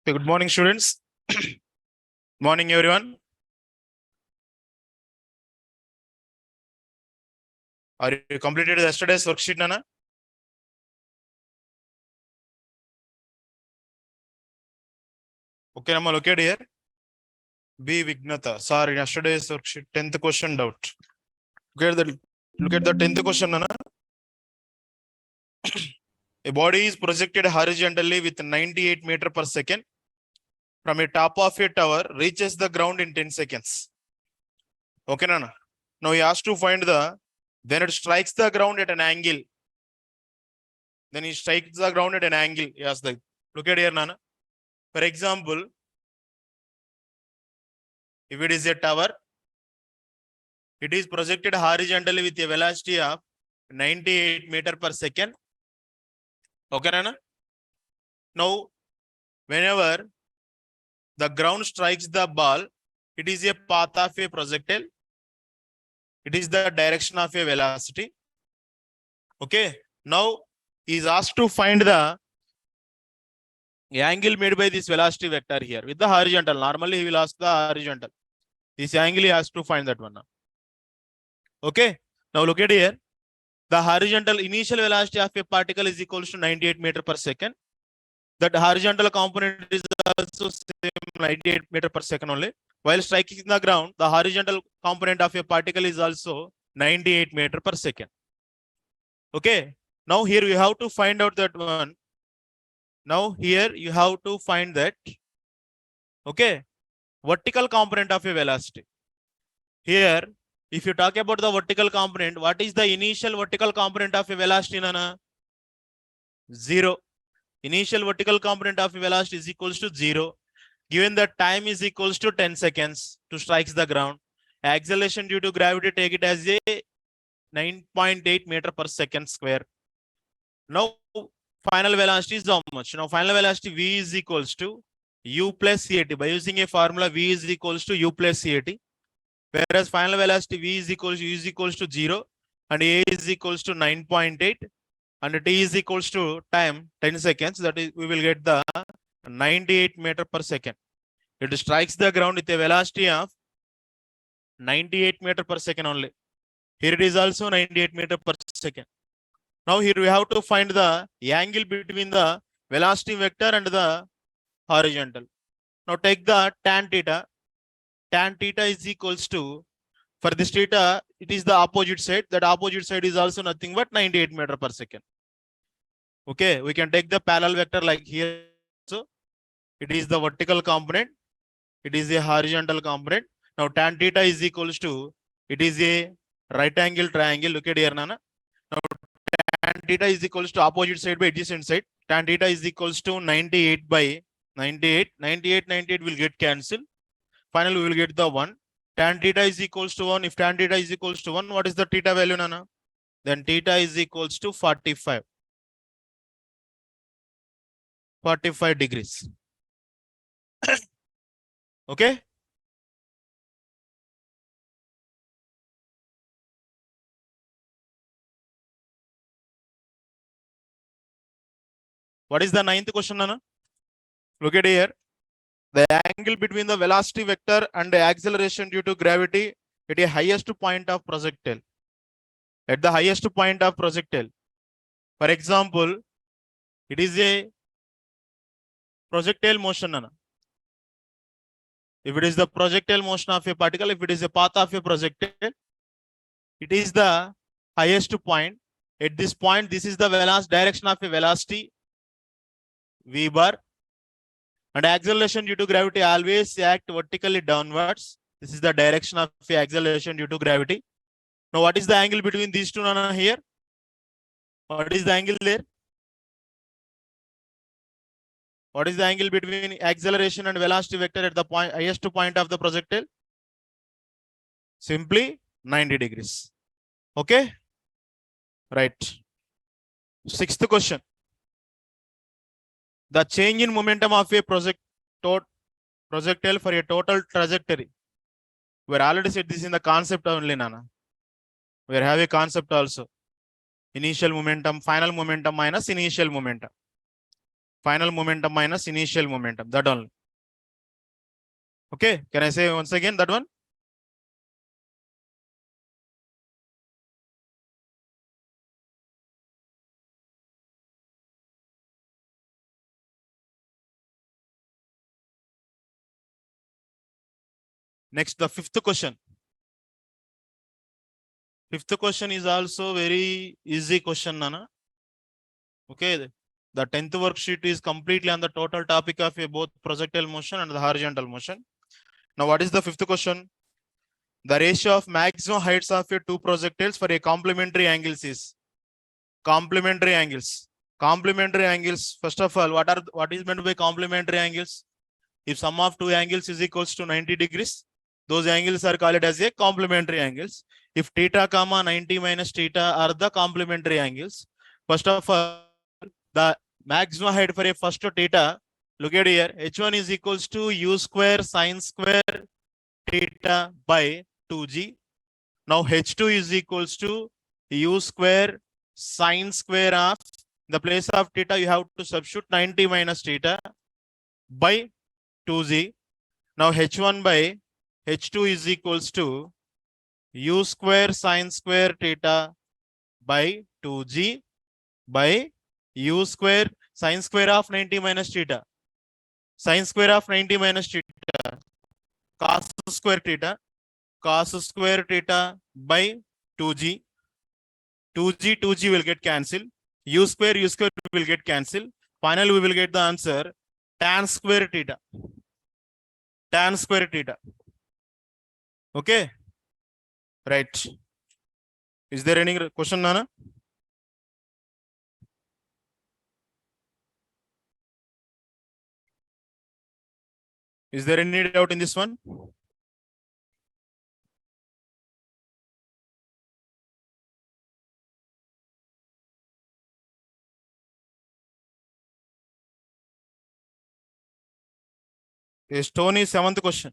Okay, good morning, students. Morning, everyone. Are you completed yesterday's worksheet, Nana? Okay, Nama, look at here. B. Vignata. Sorry, yesterday's worksheet, 10th question doubt. Look at the 10th question, Nana. A body is projected horizontally with 98 meter per second from a top of a tower, reaches the ground in 10 seconds. Okay, Nana. Now he has to find then it strikes the ground at an angle. Then he strikes the ground at an angle. Yes, look at here, Nana. For example, if it is a tower, it is projected horizontally with a velocity of 98 meter per second. Okay, Nana? Now, whenever the ground strikes the ball, it is a path of a projectile. It is the direction of a velocity. Okay. Now, he is asked to find the angle made by this velocity vector here with the horizontal. Normally, he will ask the horizontal. This angle he has to find that one now. Okay. Now, look at here. The horizontal initial velocity of a particle is equal to 98 meter per second. That horizontal component is also same 98 meter per second only. While striking the ground, the horizontal component of a particle is also 98 meter per second. Okay. Now here we have to find out that one. Now here you have to find that. Okay. Vertical component of a velocity. Here, if you talk about the vertical component, what is the initial vertical component of a velocity, Nana? 0. Initial vertical component of a velocity is equals to 0. Given that time is equals to 10 seconds to strikes the ground. Acceleration due to gravity, take it as a 9.8 meter per second square. Now, final velocity is how much? Now, final velocity V is equals to U plus CAT. By using a formula, V is equals to U plus CAT. Whereas final velocity V is equals to U is equals to 0 and A is equals to 9.8 and T is equals to time 10 seconds. That is, we will get the 98 meter per second. It strikes the ground with a velocity of 98 meter per second only. Here it is also 98 meter per second. Now here we have to find the angle between the velocity vector and the horizontal. Now take the tan theta. Tan theta is equals to, for this theta, it is the opposite side. That opposite side is also nothing but 98 meter per second. Okay, we can take the parallel vector like here. So it is the vertical component. It is a horizontal component. Now tan theta is equals to, it is a right angle triangle. Look at here, Nana. Now tan theta is equals to opposite side by adjacent side. Tan theta is equals to 98 by 98. 98 will get cancelled. Finally, we will get the 1. Tan theta is equals to 1. If tan theta is equals to 1, what is the theta value, Nana? Then theta is equals to 45. 45 degrees. Okay. What is the 9th question, Nana? Look at here. The angle between the velocity vector and the acceleration due to gravity at a highest point of projectile. At the highest point of projectile. For example, it is a projectile motion, Nana. If it is the projectile motion of a particle, if it is a path of a projectile, it is the highest point. At this point, this is the direction of a velocity, V bar. And acceleration due to gravity always act vertically downwards. This is the direction of the acceleration due to gravity. Now, what is the angle between these two, Nana, here? What is the angle there? What is the angle between acceleration and velocity vector at the highest point of the projectile? Simply 90 degrees. Okay? Right. 6th question. The change in momentum of a projectile for a total trajectory. We already said this in the concept only, Nana. We have a concept also. Initial momentum, final momentum minus initial momentum. Final momentum minus initial momentum, that only. Okay, can I say once again that one? Next, the fifth question. Fifth question is also very easy question, Nana. Okay, the 10th worksheet is completely on the total topic of both projectile motion and the horizontal motion. Now, what is the fifth question? The ratio of maximum heights of two projectiles for a complementary angles is complementary angles. Complementary angles. First of all, what is meant by complementary angles? If sum of two angles is equals to 90 degrees, those angles are called as a complementary angles. If theta comma 90 minus theta are the complementary angles. First of all, the maximum height for a first theta, look at here, h1 is equals to u square sine square theta by 2g. Now h2 is equals to u square sine square of, in the place of theta you have to substitute 90 minus theta by 2g. Now h1 by h2 is equals to u square sine square theta by 2g by u square sine square of 90 minus theta. Sine square of 90 minus theta, cos square theta by 2g. 2g will get cancelled. U square will get cancelled. Finally, we will get the answer tan square theta. Tan square theta. Okay. Right. Is there any question, Nana? Is there any doubt in this one? A stone is 7th question.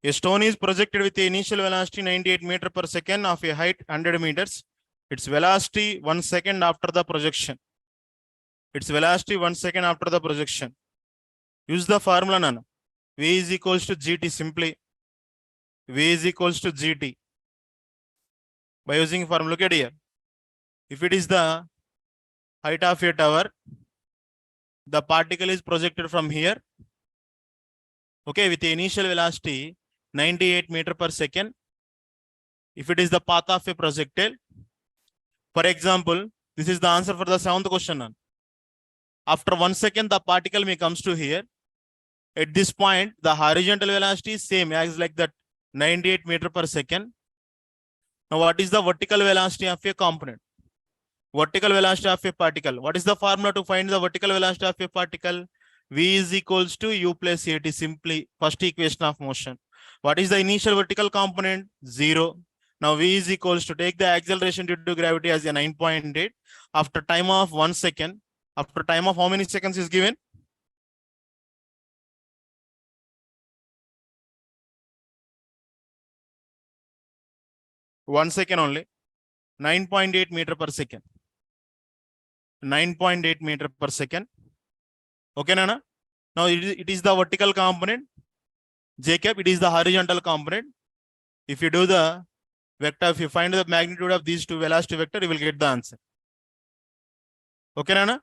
A stone is projected with the initial velocity 98 meters per second of a height 100 meters. Its velocity 1 second after the projection. Its velocity 1 second after the projection. Use the formula, Nana. V is equals to GT simply. V is equals to GT. By using formula, look at here. If it is the height of a tower, the particle is projected from here. Okay, with the initial velocity 98 meters per second. If it is the path of a projectile, for example, this is the answer for the 7th question. After 1 second, the particle may comes to here. At this point, the horizontal velocity is same as like that 98 meters per second. Now, what is the vertical velocity of a component? Vertical velocity of a particle. What is the formula to find the vertical velocity of a particle? V is equals to u plus at, simply first equation of motion. What is the initial vertical component? 0. Now V is equals to take the acceleration due to gravity as a 9.8. After time of 1 second, after time of how many seconds is given? One second only. 9.8 meters per second. 9.8 meters per second. Okay, Nana? Now it is the vertical component. J cap, it is the horizontal component. If you do the vector, if you find the magnitude of these two velocity vector, you will get the answer. Okay, Nana?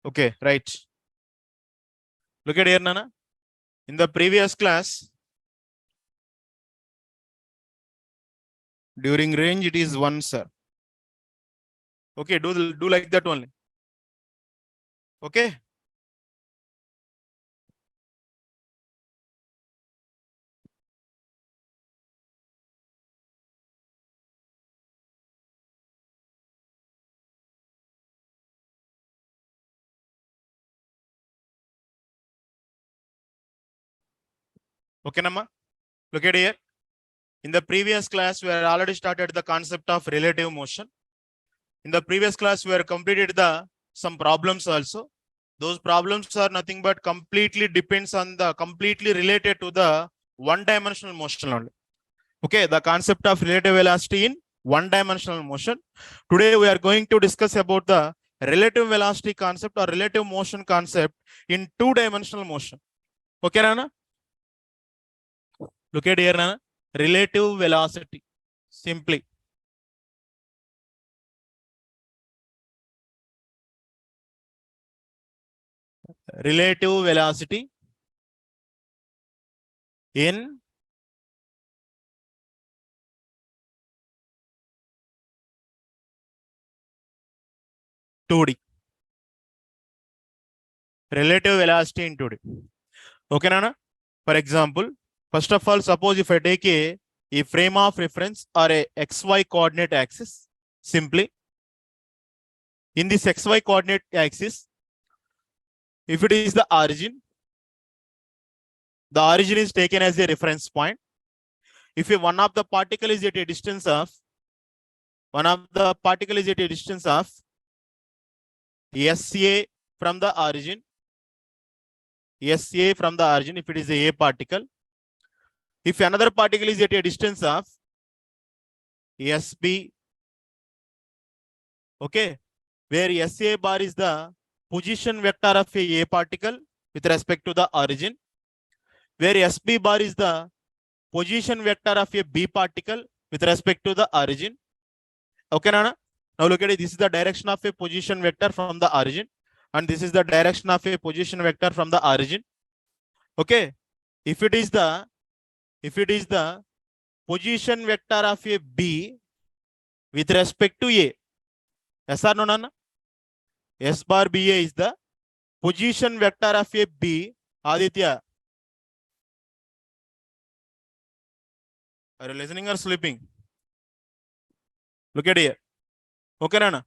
Okay, right. Look at here, Nana. In the previous class, during range, it is 1, sir. Okay, do like that only. Okay. Okay, Nama. Look at here. In the previous class, we had already started the concept of relative motion. In the previous class, we have completed some problems also. Those problems are nothing but completely related to the one-dimensional motion only. Okay, the concept of relative velocity in one-dimensional motion. Today we are going to discuss about the relative velocity concept or relative motion concept in two-dimensional motion. Okay, Rana? Look at here, Rana. Relative velocity. Simply. Relative velocity in two D. Relative velocity in 2D. Okay, Nana? For example, first of all, suppose if I take a frame of reference or a XY coordinate axis, simply in this XY coordinate axis, if it is the origin is taken as a reference point. If one of the particle is at a distance of SA from the origin, SA from the origin, if it is a particle. If another particle is at a distance of SB, okay, where SA bar is the position vector of a particle with respect to the origin, where SB bar is the position vector of a B particle with respect to the origin. Okay, Nana? Now look at it. This is the direction of a position vector from the origin, and this is the direction of a position vector from the origin. Okay, if it is the position vector of a B with respect to A, yes or no, Nana? S bar BA is the position vector of a B. Aditya, are you listening or sleeping? Look at here. Okay, Nana?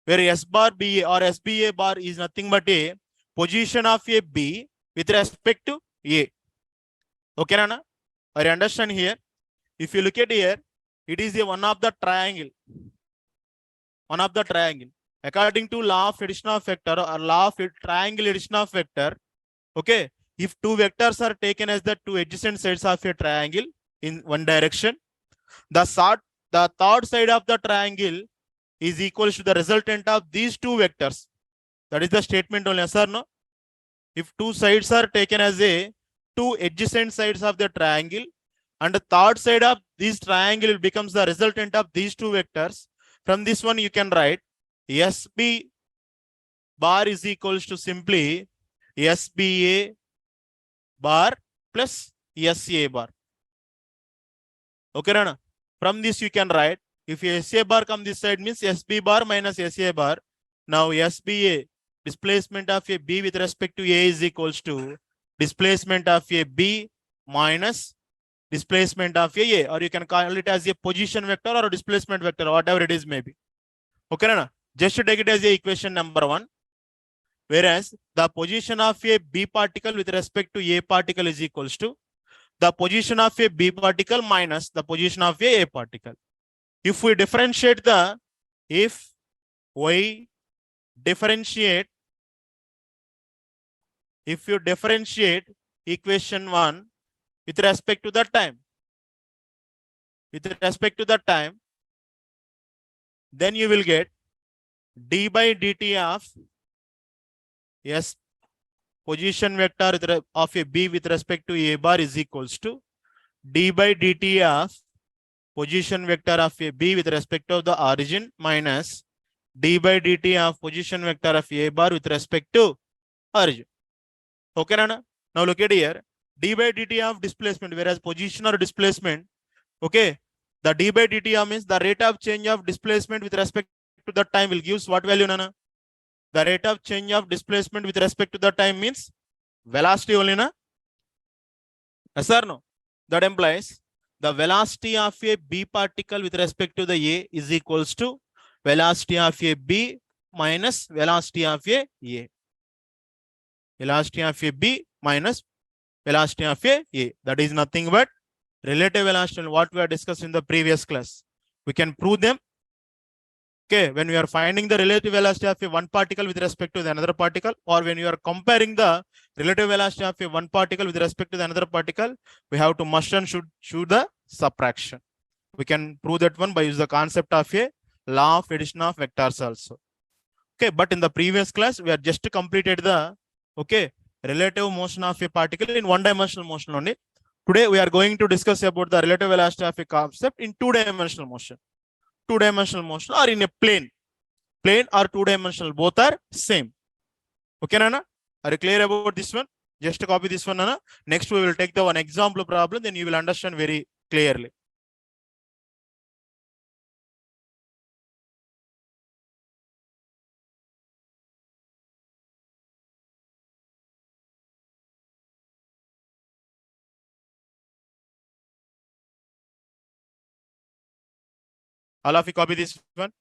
Where S bar BA or SBA bar is nothing but a position of a B with respect to A. Okay, Nana? Are you understand here? If you look at here, it is a one of the triangle. According to law of addition of vector or law of triangle addition of vector, okay, if two vectors are taken as the two adjacent sides of a triangle in one direction, the third side of the triangle is equal to the resultant of these two vectors. That is the statement only, yes or no? If two sides are taken as a two adjacent sides of the triangle, and the third side of this triangle becomes the resultant of these two vectors, from this one you can write SB bar is equals to simply SBA bar plus SA bar. Okay, Rana? From this you can write, if SA bar come this side means SB bar minus SA bar. Now SBA, displacement of a B with respect to A is equals to displacement of a B minus displacement of a, or you can call it as a position vector or a displacement vector, whatever it is maybe. Okay, Rana? Just to take it as a equation number 1. Whereas the position of a B particle with respect to A particle is equals to the position of a B particle minus the position of a particle. If we differentiate if you differentiate equation 1 with respect to the time, then you will get d by dt of S position vector of a B with respect to A bar is equals to d by dt of position vector of a B with respect to the origin minus d by dt of position vector of A bar with respect to origin. Okay, Nana? Now look at here. D by dt of displacement, whereas position or displacement, okay, the d by dt means the rate of change of displacement with respect to the time will gives what value, Nana? The rate of change of displacement with respect to the time means velocity only, na? Yes or no? That implies the velocity of a B particle with respect to the A is equals to velocity of a B minus velocity of a A. Velocity of a B minus velocity of a A. That is nothing but relative velocity, what we have discussed in the previous class. We can prove them. Okay, when we are finding the relative velocity of a one particle with respect to the another particle, or when you are comparing the relative velocity of a one particle with respect to the another particle, we have to must and should the subtraction. We can prove that one by use the concept of a law of addition of vectors also. Okay, but in the previous class, we are just completed the relative motion of a particle in one-dimensional motion only. Today, we are going to discuss about the relative velocity of a concept in two-dimensional motion. Two-dimensional motion or in a plane. Plane or two-dimensional, both are same. Okay, Nana? Are you clear about this one? Just copy this one, Nana. Next, we will take the one example problem, then you will understand very clearly. All of you copy this one.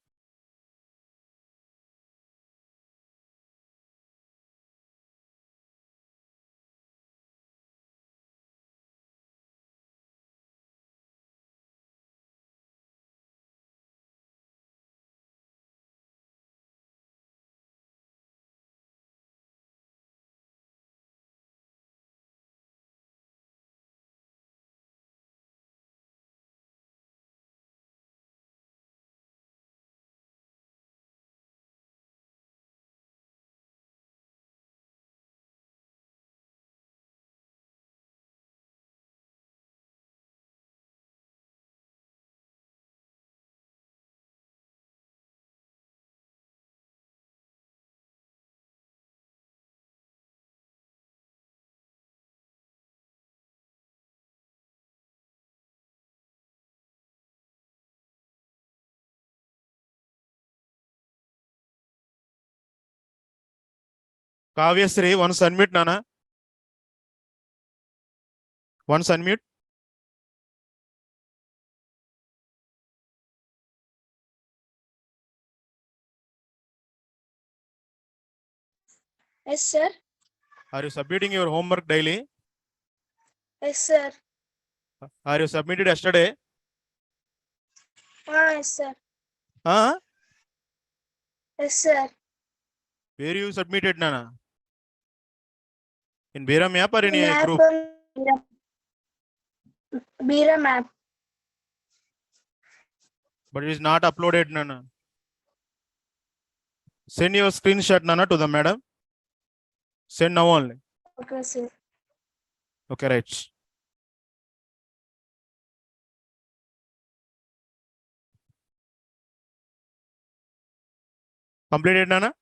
Kavyasri, once unmute, Nana. Once unmute. Yes, sir. Are you submitting your homework daily? Yes, sir. Are you submitted yesterday? Yes, sir. Huh? Yes, sir. Where you submitted, Nana? In Bira map or in a Map group? on Bira map. But it is not uploaded, Nana. Send your screenshot, Nana, to the madam. Send now only. Okay, sir. Okay, right. Completed, Nana?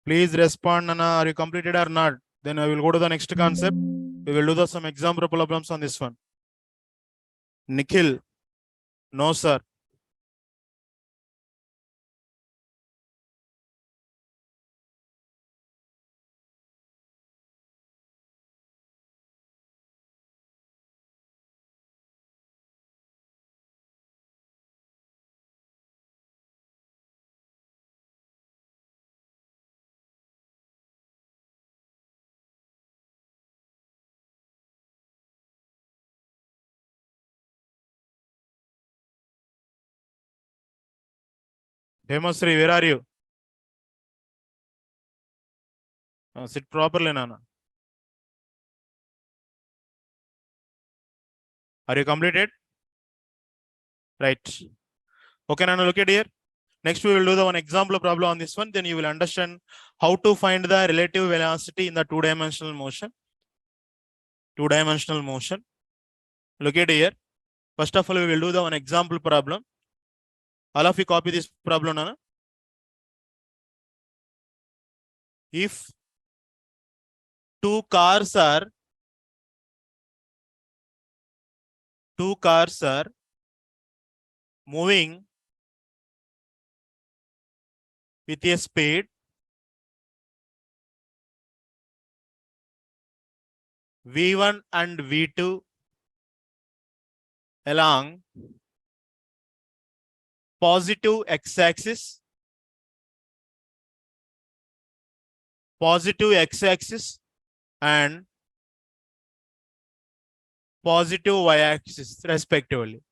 Please respond, Nana. Are you completed or not? Then I will go to the next concept. We will do some example problems on this one. Nikhil. No, sir. Hemasri, where are you? Sit properly, Nana. Are you completed? Right. Okay, Nana, look at here. Next, we will do the one example problem on this one. Then you will understand how to find the relative velocity in the two-dimensional motion. Two-dimensional motion. Look at here. First of all, we will do the one example problem. All of you copy this problem, Nana. If two cars are moving with a speed V1 and V2 along positive x-axis and positive y-axis respectively.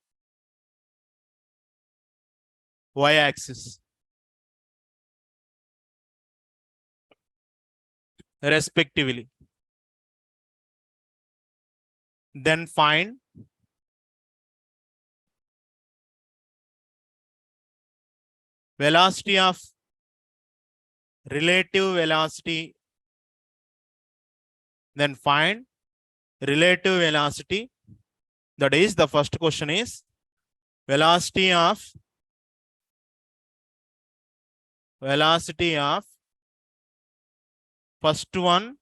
Y-axis. respectively. Then find velocity of relative velocity. Then find relative velocity. That is, the first question is velocity of first one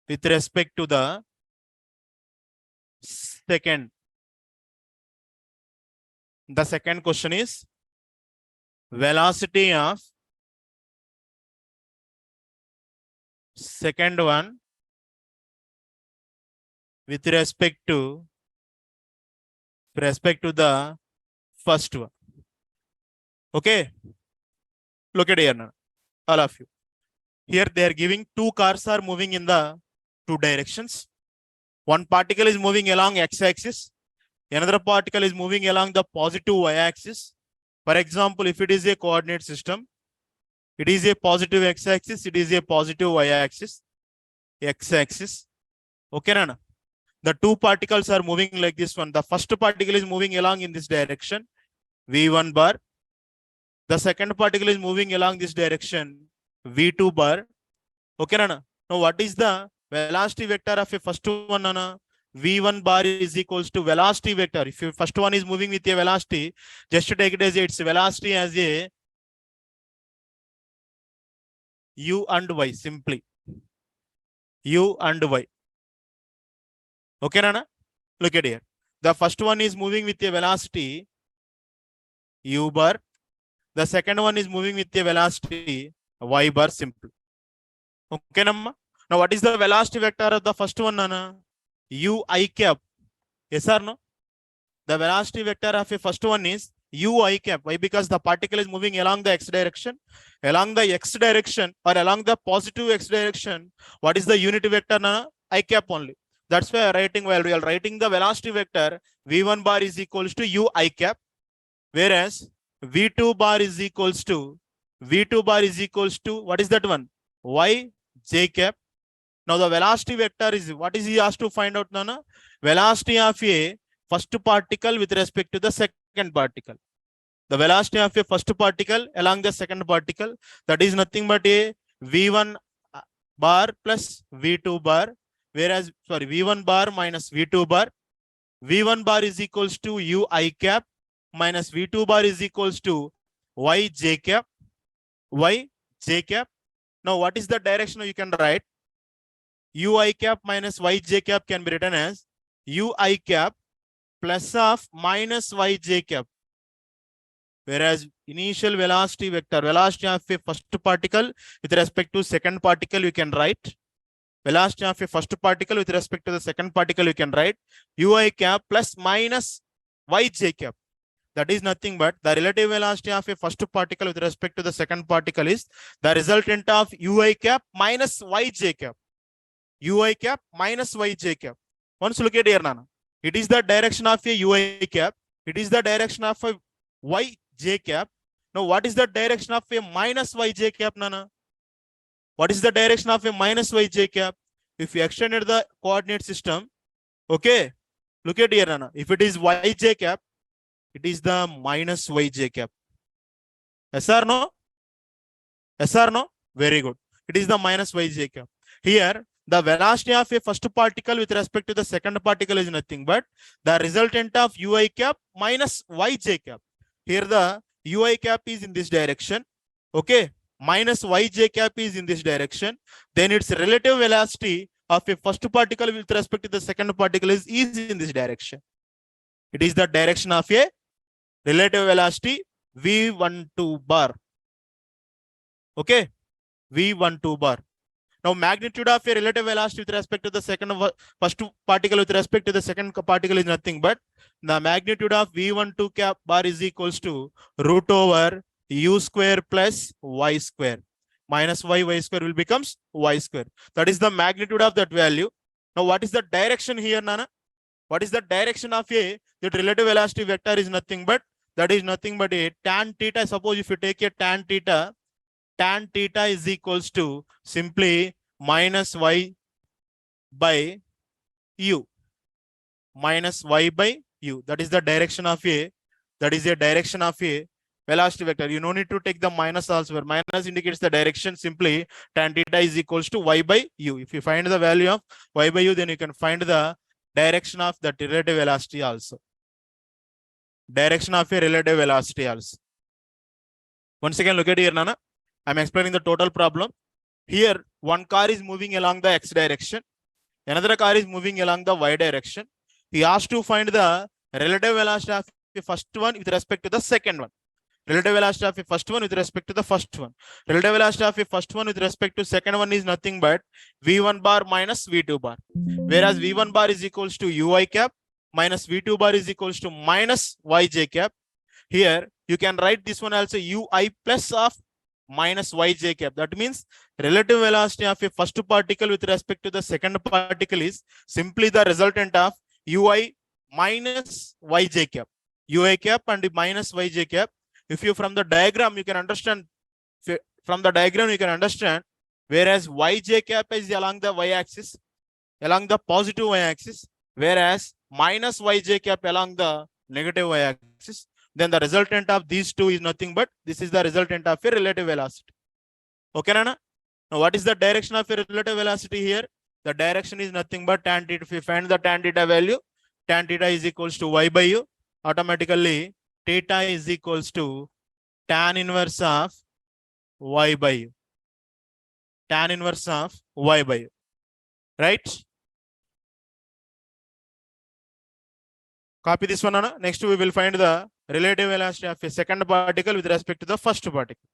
with respect to the second. The second question is velocity of second one with respect to the first one. Okay, look at here now, all of you. Here they are giving two cars are moving in the two directions. One particle is moving along x-axis, another particle is moving along the positive y-axis. For example, if it is a coordinate system, it is a positive x-axis, it is a positive y-axis, x-axis. Okay, Nana? The two particles are moving like this one. The first particle is moving along in this direction, v1 bar. The second particle is moving along this direction, v2 bar. Okay, Nana? Now, what is the velocity vector of a first one, Nana? v1 bar is equals to velocity vector. If your first one is moving with a velocity, just take it as its velocity as a u and y, simply u and y. Okay, Nana? Look at here. The first one is moving with a velocity u bar. The second one is moving with a velocity y bar, simple. Okay, Namma? Now, what is the velocity vector of the first one, Nana? u I cap. Yes or no? The velocity vector of a first one is u I cap. Why? Because the particle is moving along the x direction. Along the x direction or along the positive x direction, what is the unit vector, Nana? I cap only. That's why I'm writing, while we are writing the velocity vector, v1 bar is equals to u I cap, whereas v2 bar is equals to what is that one? Y j cap. Now the velocity vector is, what is he asked to find out, Nana? Velocity of a first particle with respect to the second particle. The velocity of a first particle along the second particle, that is nothing but a v1 bar plus v2 bar, whereas, sorry, v1 bar minus v2 bar. v1 bar is equals to u I cap minus v2 bar is equals to y j cap. Now, what is the direction you can write? u I cap minus y j cap can be written as u I cap plus of minus y j cap. Whereas initial velocity vector, velocity of a first particle with respect to second particle, you can write velocity of a first particle with respect to the second particle, you can write u I cap plus minus y j cap. That is nothing but the relative velocity of a first particle with respect to the second particle is the resultant of u I cap minus y j cap. u I cap minus y j cap. Once look at here, Nana. It is the direction of a u I cap. It is the direction of a y j cap. Now, what is the direction of a minus y j cap, Nana? What is the direction of a minus y j cap? If you extended the coordinate system, okay, look at here, Nana. If it is y j cap, it is the minus y j cap. Yes or no? Yes or no? Very good. It is the minus y j cap. Here, the velocity of a first particle with respect to the second particle is nothing but the resultant of u I cap minus y j cap. Here the u I cap is in this direction. Okay. Minus y j cap is in this direction. Then its relative velocity of a first particle with respect to the second particle is in this direction. It is the direction of a relative velocity v12 bar. Okay. v12 bar. Now, magnitude of a relative velocity with respect to the first particle with respect to the second particle is nothing but the magnitude of v12 cap bar is equals to root over u square plus y square. Minus y square will becomes y square. That is the magnitude of that value. Now, what is the direction here, Nana? What is the direction of a that relative velocity vector is nothing but a tan theta. Suppose if you take a tan theta, tan theta is equals to simply minus y by u. Minus y by u. That is the direction of a. That is the direction of a velocity vector. You no need to take the minus also. Minus indicates the direction. Simply tan theta is equals to y by u. If you find the value of y by u, then you can find the direction of that relative velocity also. Direction of a relative velocity also. Once again, look at here, Nana. I'm explaining the total problem. Here, one car is moving along the x direction. Another car is moving along the y direction. He asked to find the relative velocity of the first one with respect to the second one. Relative velocity of the first one with respect to the first one. Relative velocity of the first one with respect to second one is nothing but v1 bar minus v2 bar. Whereas v1 bar is equals to ui cap minus v2 bar is equals to minus yj cap. Here, you can write this one also ui plus of minus yj cap. That means relative velocity of a first particle with respect to the second particle is simply the resultant of ui minus yj cap. Ui cap and minus yj cap. If you from the diagram, you can understand. From the diagram, you can understand. Whereas yj cap is along the y-axis, along the positive y-axis, whereas minus yj cap along the negative y-axis. Then the resultant of these two is nothing but this is the resultant of a relative velocity. Okay, Nana? Now, what is the direction of a relative velocity here? The direction is nothing but tan theta. If you find the tan theta value, tan theta is equals to y by u. Automatically, theta is equals to tan inverse of y by u. Tan inverse of y by u. Right? Copy this one, Nana. Next, we will find the relative velocity of a second particle with respect to the first particle.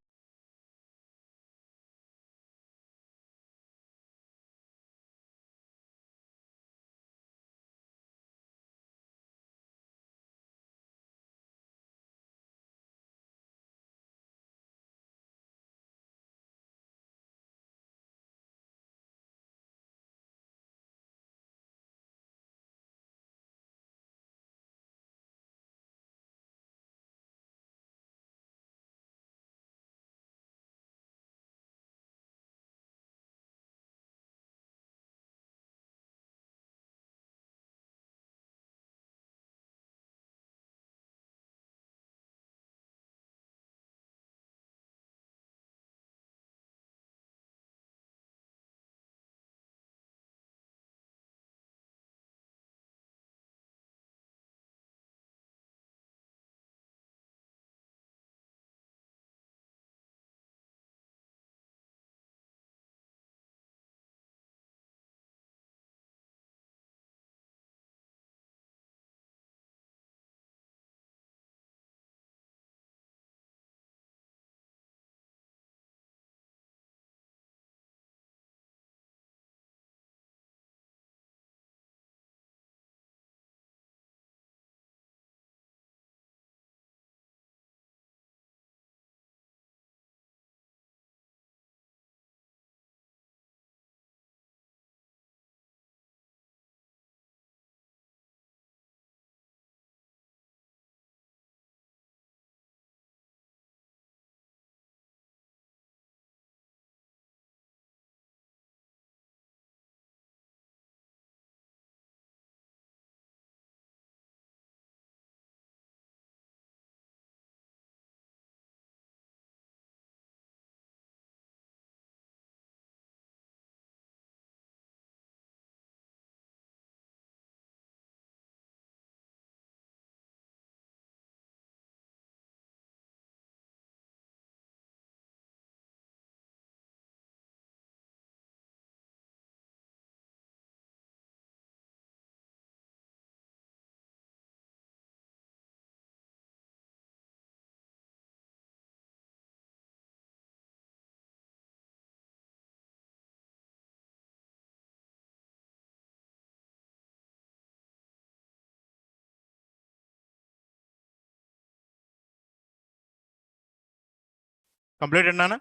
Completed, Nana?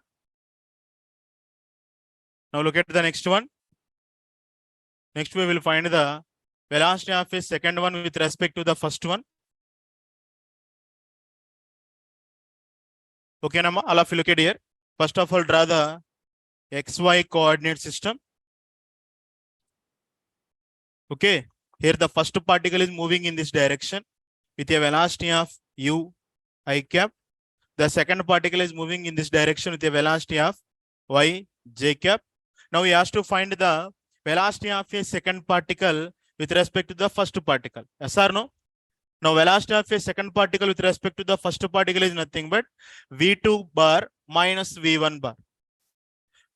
Now look at the next one. Next, we will find the velocity of a second one with respect to the first one. Okay, Nama, all of you look at here. First of all, draw the XY coordinate system. Okay. Here the first particle is moving in this direction with a velocity of u I cap. The second particle is moving in this direction with a velocity of y j cap. Now we have to find the velocity of a second particle with respect to the first particle. Yes or no? Now velocity of a second particle with respect to the first particle is nothing but v2 bar minus v1 bar.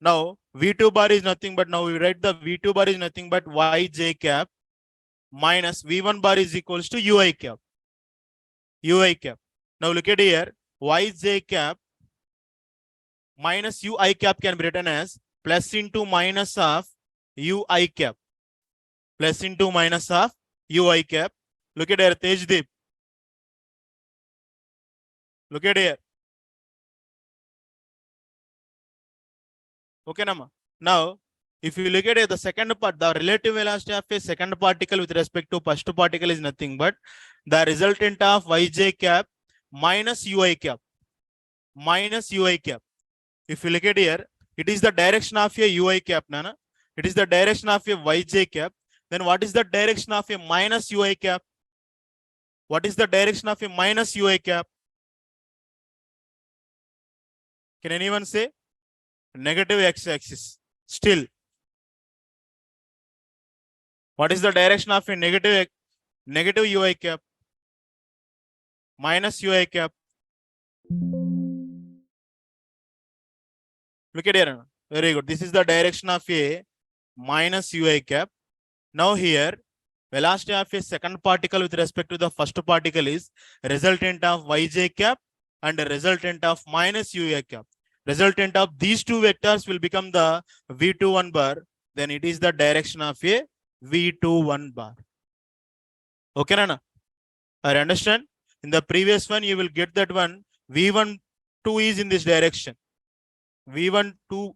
Now v2 bar is nothing but, now we write the v2 bar is nothing but yj cap minus v1 bar is equals to ui cap. Ui cap. Now look at here, yj cap minus ui cap can be written as plus into minus of ui cap. Plus into minus of ui cap. Look at here, Tejdeep. Look at here. Okay, Nama. Now, if you look at it, the second part, the relative velocity of a second particle with respect to first particle is nothing but the resultant of yj cap minus ui cap. Minus ui cap. If you look at here, it is the direction of a ui cap, Nana. It is the direction of a yj cap. Then what is the direction of a minus ui cap? What is the direction of a minus ui cap? Can anyone say? Negative x-axis. Still. What is the direction of a negative ui cap? Minus ui cap. Look at here. Very good. This is the direction of a minus ui cap. Now here, velocity of a second particle with respect to the first particle is resultant of yj cap and resultant of minus ui cap. Resultant of these two vectors will become the v21 bar. Then it is the direction of a v21 bar. Okay, Nana? I understand. In the previous one, you will get that one. v12 is in this direction. v12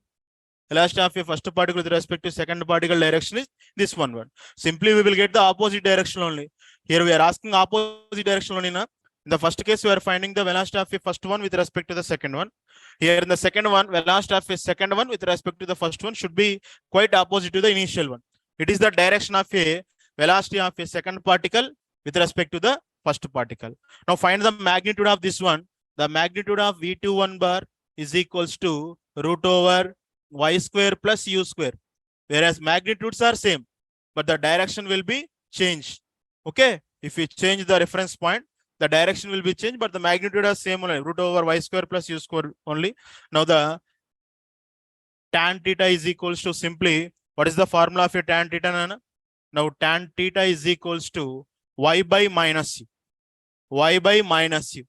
velocity of a first particle with respect to second particle direction is this one. Simply we will get the opposite direction only. Here we are asking opposite direction only. Na? In the first case, we are finding the velocity of a first one with respect to the second one. Here in the second one, velocity of a second one with respect to the first one should be quite opposite to the initial one. It is the direction of a velocity of a second particle with respect to the first particle. Now find the magnitude of this one. The magnitude of v21 bar is equals to root over y square plus u square, whereas magnitudes are same, but the direction will be changed. Okay, if we change the reference point, the direction will be changed, but the magnitude is same only, root over y square plus u square only. Now the tan theta is equals to simply, what is the formula of a tan theta, Nana? Now tan theta is equals to y by minus u. Y by minus u.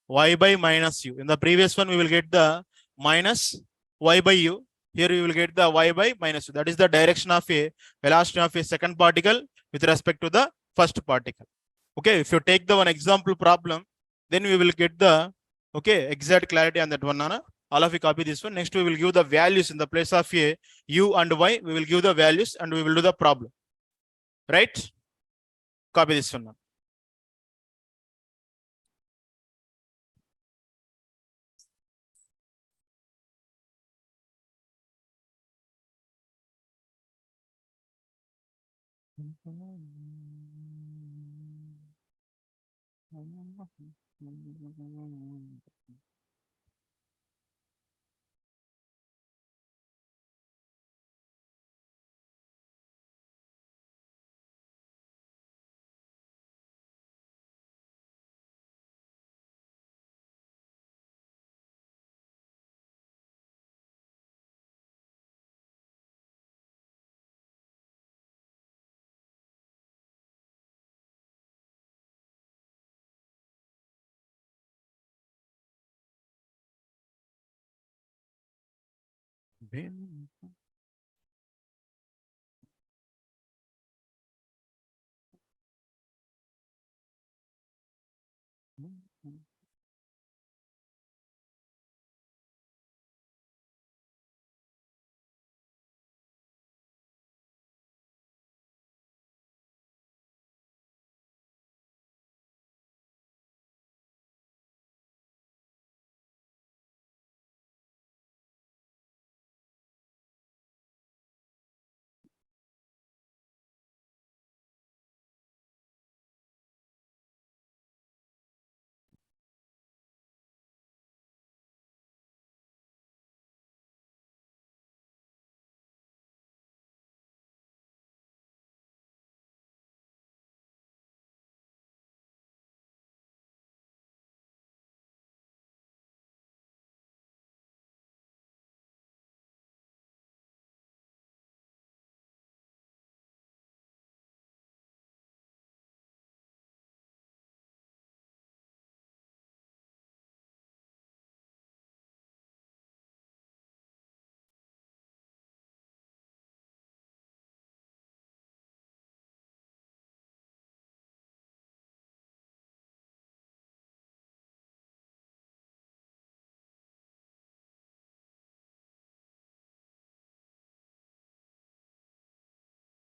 Y by minus u. In the previous one, we will get the minus y by u. Here we will get the y by minus u. That is the direction of a velocity of a second particle with respect to the first particle. Okay, if you take the one example problem, then we will get the exact clarity on that one, Nana. All of you copy this one. Next, we will give the values in the place of a u and y. We will give the values and we will do the problem. Right? Copy this one, Nana.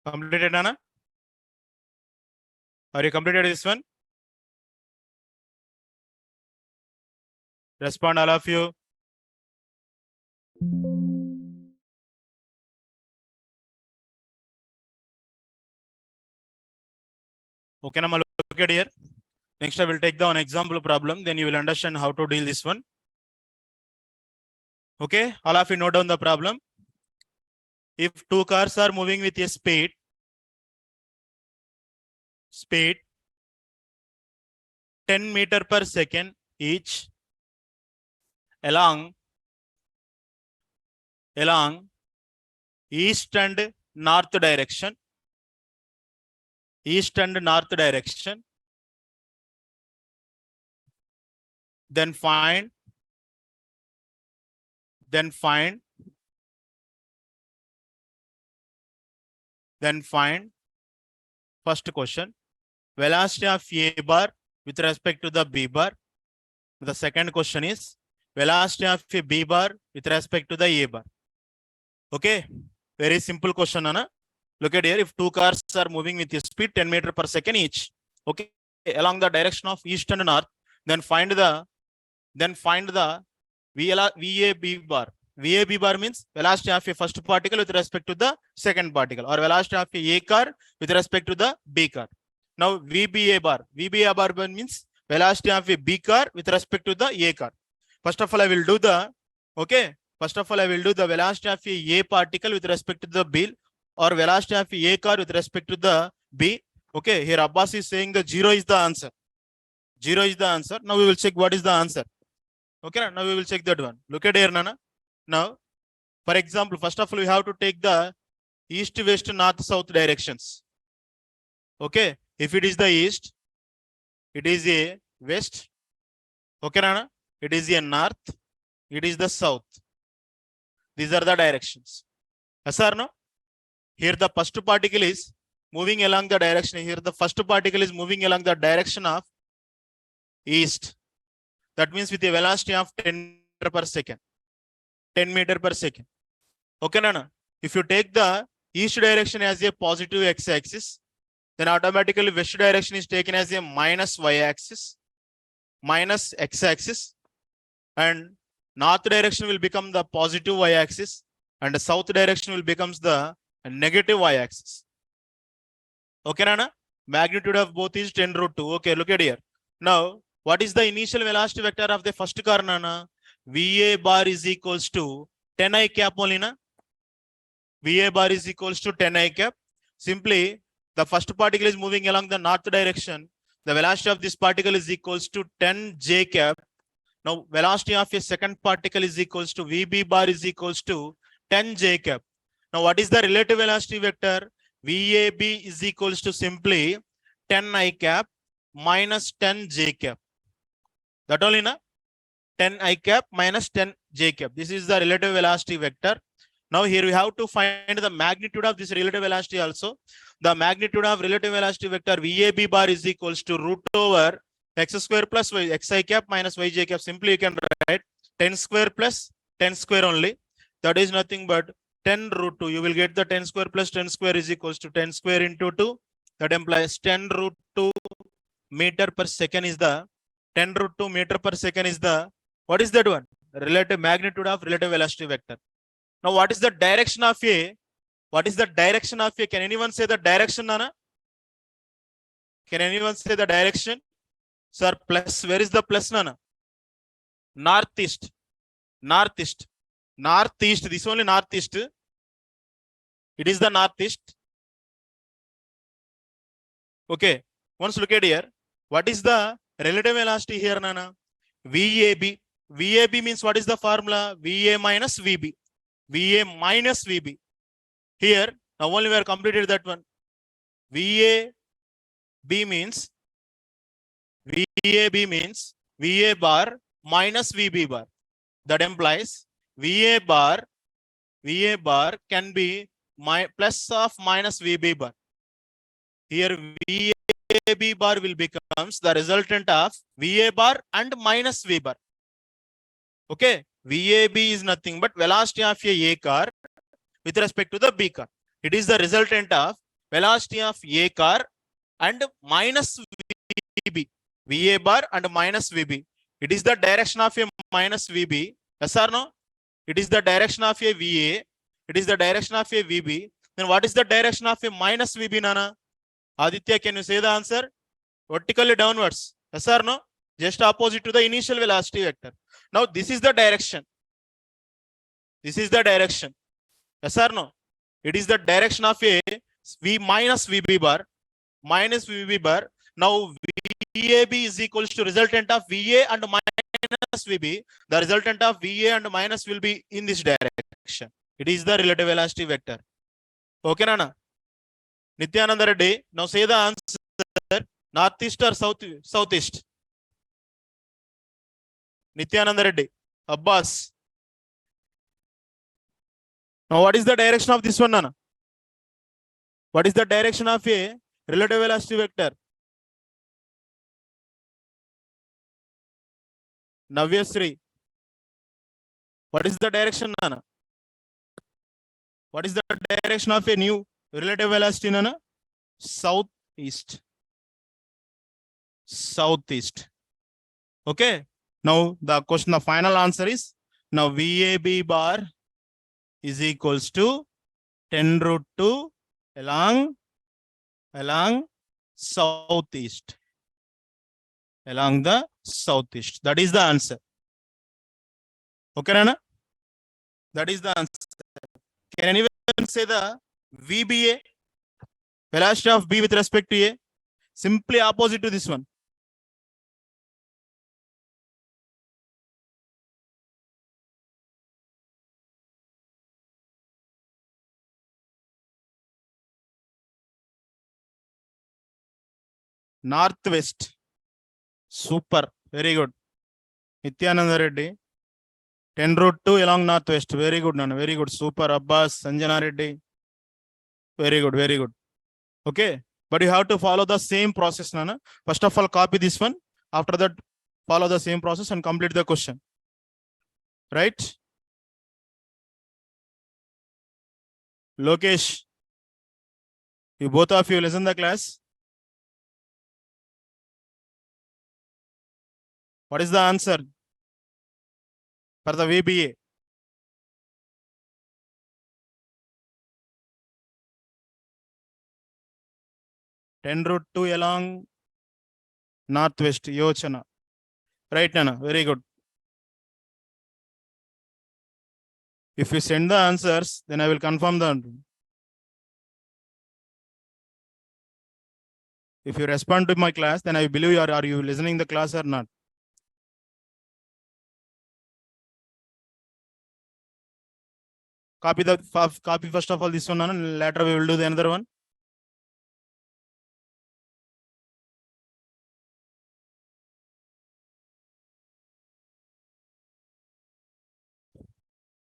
Completed, Anna? Are you completed this one? Respond, all of you. Okay, now look at here. Next, I will take down example problem. Then you will understand how to deal this one. Okay, all of you note down the problem. If two cars are moving with a speed 10 meter per second each along east and north direction, then find first question, velocity of A bar with respect to the B bar. The second question is velocity of a B bar with respect to the A bar. Okay, very simple question, Anna. Look at here. If two cars are moving with a speed 10 meter per second each, okay, along the direction of east and north, then find the VAB bar. VAB bar means velocity of a first particle with respect to the second particle, or velocity of a car with respect to the B car. Now VBA bar means velocity of a B car with respect to the A car. First of all, I will do the velocity of a particle with respect to the B, or velocity of a car with respect to the B. Okay, here Abbas is saying the 0 is the answer. 0 is the answer. Now we will check what is the answer. Okay, now we will check that one. Look at here, Nana. Now, for example, first of all, we have to take the east, west, north, south directions. Okay, if it is the east, it is a west. Okay, Nana. It is a north. It is the south. These are the directions. Yes or no? Here the first particle is moving along the direction. Here the first particle is moving along the direction of east. That means with a velocity of 10 meter per second. 10 meter per second. Okay, Nana. If you take the east direction as a positive x-axis, then automatically west direction is taken as a minus y-axis, minus x-axis, and north direction will become the positive y-axis, and the south direction will becomes the negative y-axis. Okay, Nana? Magnitude of both is 10 root 2. Okay, look at here. Now, what is the initial velocity vector of the first car, Nana? VA bar is equals to 10 I cap only, na? VA bar is equals to 10 I cap. Simply, the first particle is moving along the north direction. The velocity of this particle is equals to 10 J cap. Now, velocity of a second particle is equals to VB bar is equals to 10 J cap. Now, what is the relative velocity vector? VAB is equals to simply 10 I cap minus 10 J cap. That only, na? 10 I cap minus 10 J cap. This is the relative velocity vector. Now here we have to find the magnitude of this relative velocity also. The magnitude of relative velocity vector VAB bar is equals to root over x square plus y, xi cap minus yj cap. Simply you can write 10 square plus 10 square only. That is nothing but 10 root 2. You will get the 10 square plus 10 square is equals to 10 square into 2. That implies 10 root 2 meter per second is the 10 root 2 meter per second is the, what is that one? Relative magnitude of relative velocity vector. Now, what is the direction of A? What is the direction of A? Can anyone say the direction, Nana? Can anyone say the direction? Sir, plus. Where is the plus, Nana? Northeast. Northeast. Northeast. This only northeast. It is the northeast. Okay. Once look at here. What is the relative velocity here, Nana? VAB. VAB means what is the formula? VA minus VB. VA minus VB. Here, now only we are completed that one. VAB means VA bar minus VB bar. That implies VA bar can be plus of minus VB bar. Here VAB bar will becomes the resultant of VA bar and minus V bar. Okay, VAB is nothing but velocity of a car with respect to the B car. It is the resultant of velocity of A car and minus VB. VA bar and minus VB. It is the direction of a minus VB. Yes or no? It is the direction of a VA. It is the direction of a VB. Then what is the direction of a minus VB, Nana? Aditya, can you say the answer? Vertically downwards. Yes or no? Just opposite to the initial velocity vector. Now this is the direction. This is the direction. Yes or no? It is the direction of a V minus VB bar. Minus VB bar. Now VAB is equals to resultant of VA and minus VB. The resultant of VA and minus will be in this direction. It is the relative velocity vector. Okay, Nana? Nityananda Reddy, now say the answer. Northeast or southeast? Nityananda Reddy. Abbas. Now what is the direction of this one, Nana? What is the direction of a relative velocity vector? Navyasri. What is the direction, Nana? What is the direction of a new relative velocity, Nana? Southeast. Southeast. Okay. Now the question, the final answer is, now VAB bar is equals to 10 root 2 along southeast. Along the southeast. That is the answer. Okay, Nana? That is the answer. Can anyone say the VBA? Velocity of B with respect to A? Simply opposite to this one. Northwest. Super. Very good. Nityananda Reddy. 10 root 2 along northwest. Very good, Nana. Very good. Super. Abbas, Sanjana Reddy. Very good. Very good. Okay. But you have to follow the same process, Nana. First of all, copy this one. After that, follow the same process and complete the question. Right? Lokesh. You both of you listen the class. What is the answer for the VBA? Ten root 2 along northwest, Yochana. Right, Nana? Very good. If you send the answers, then I will confirm the. If you respond to my class, then I believe you are you listening the class or not? Copy first of all this one, and later we will do the another one.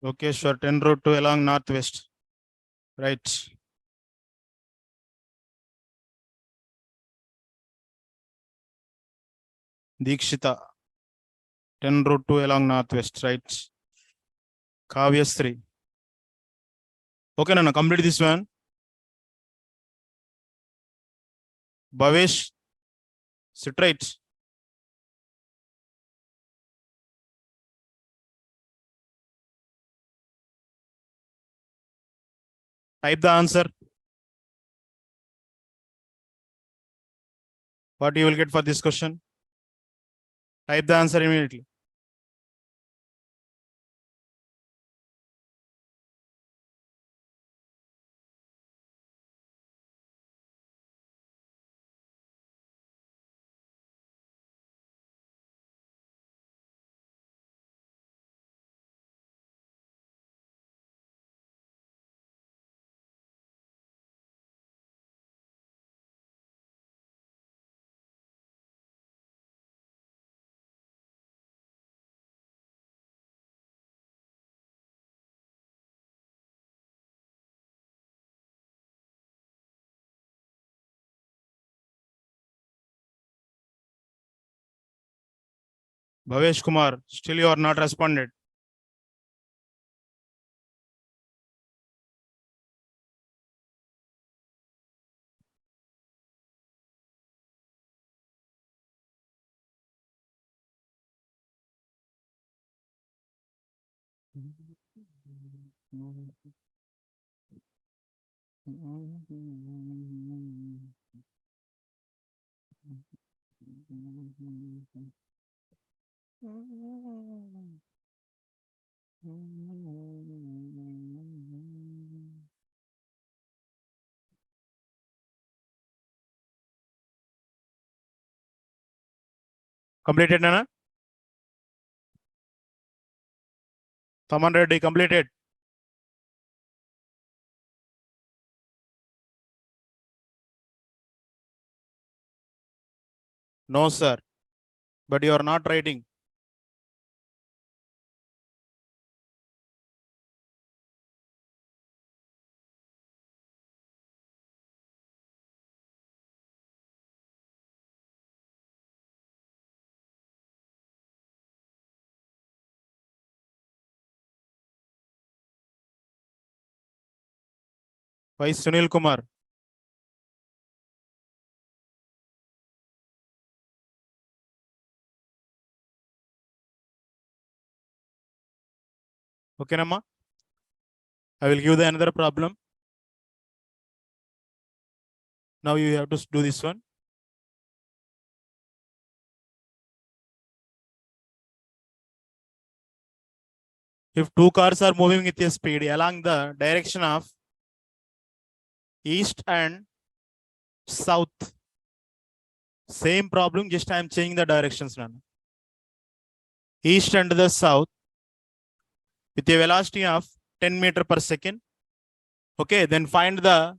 Okay, sure. 10 root 2 along northwest. Right. Dikshita. 10 root 2 along northwest. Right. Kavyasri. Okay, Nana, complete this one. Bhavesh. Sit right. Type the answer. What you will get for this question? Type the answer immediately. Bhavesh Kumar, still you are not responded. Completed, Nana? Someone ready? Completed. No, sir. But you are not writing. Why Sunil Kumar? Okay, Nama? I will give the another problem. Now you have to do this one. If two cars are moving with a speed along the direction of east and south, same problem, just I am changing the directions now. East and the south with a velocity of 10 meter per second. Okay, then find the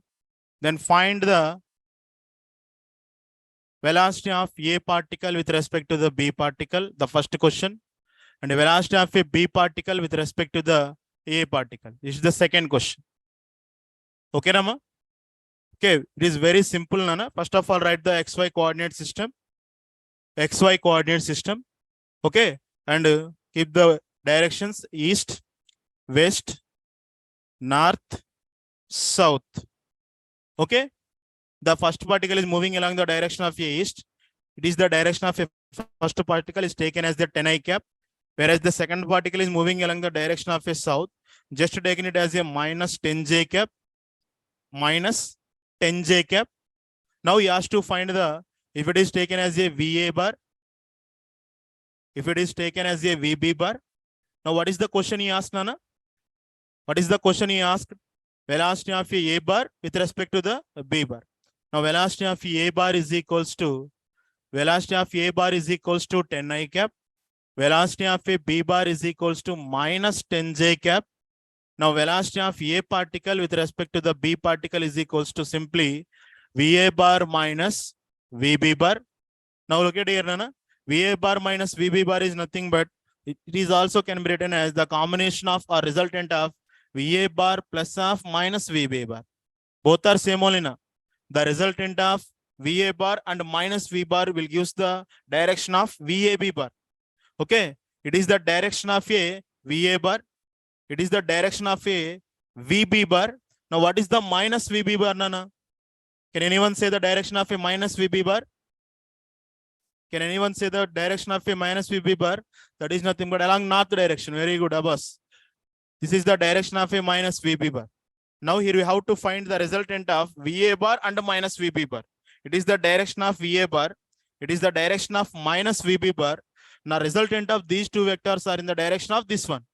velocity of A particle with respect to the B particle, the first question, and the velocity of a B particle with respect to the A particle. This is the second question. Okay, Rama? Okay, it is very simple, Nana. First of all, write the XY coordinate system. XY coordinate system. Okay, and keep the directions east, west, north, south. Okay, the first particle is moving along the direction of a east. It is the direction of a first particle is taken as the 10 I cap, whereas the second particle is moving along the direction of a south, just taking it as a minus 10 J cap, minus 10 J cap. Now he has to find the, if it is taken as a VA bar, if it is taken as a VB bar. Now what is the question he asked, Nana? What is the question he asked? Velocity of a bar with respect to the B bar. Now velocity of A bar is equals to, velocity of A bar is equals to 10 I cap. Velocity of a B bar is equals to minus 10 J cap. Now velocity of A particle with respect to the B particle is equals to simply VA bar minus VB bar. Now look at here, Nana. VA bar minus VB bar is nothing but, it is also can be written as the combination of or resultant of VA bar plus of minus VB bar. Both are same only na. The resultant of VA bar and minus V bar will give the direction of VAB bar. Okay, it is the direction of a VA bar. It is the direction of a VB bar. Now what is the minus VB bar, Nana? Can anyone say the direction of a minus VB bar? Can anyone say the direction of a minus VB bar? That is nothing but along north direction. Very good, Abbas. This is the direction of a minus VB bar. Now here we have to find the resultant of VA bar and minus VB bar. It is the direction of VA bar. It is the direction of minus VB bar. Now resultant of these two vectors are in the direction of this one.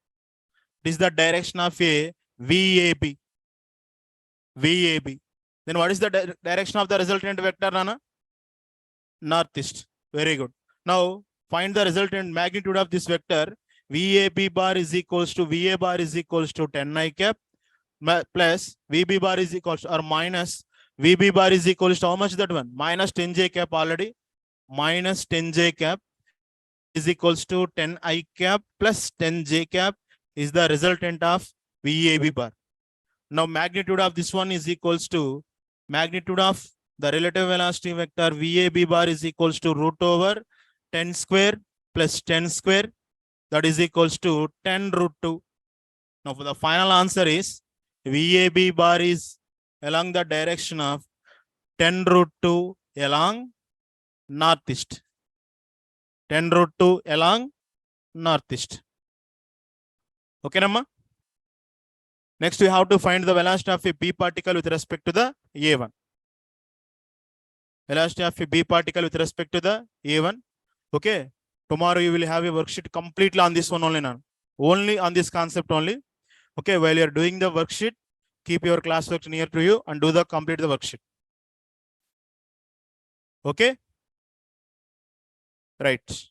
It is the direction of a VAB. VAB. Then what is the direction of the resultant vector, Nana? Northeast. Very good. Now find the resultant magnitude of this vector. VAB bar is equals to, VA bar is equals to 10 I cap plus VB bar is equals to, or minus VB bar is equals to how much that one? Minus 10 J cap already. Minus 10 J cap is equals to 10 I cap plus 10 J cap is the resultant of VAB bar. Now magnitude of this one is equals to magnitude of the relative velocity vector VAB bar is equals to root over 10 square plus 10 square, that is equals to 10 root 2. Now for the final answer is VAB bar is along the direction of 10 root 2 along northeast. 10 root 2 along northeast. Okay, Namma? Next, we have to find the velocity of a B particle with respect to the A1. Velocity of a B particle with respect to the A1. Okay. Tomorrow you will have a worksheet completely on this one only now. Only on this concept only. Okay. While you are doing the worksheet, keep your classwork near to you and do the complete the worksheet. Okay. Right.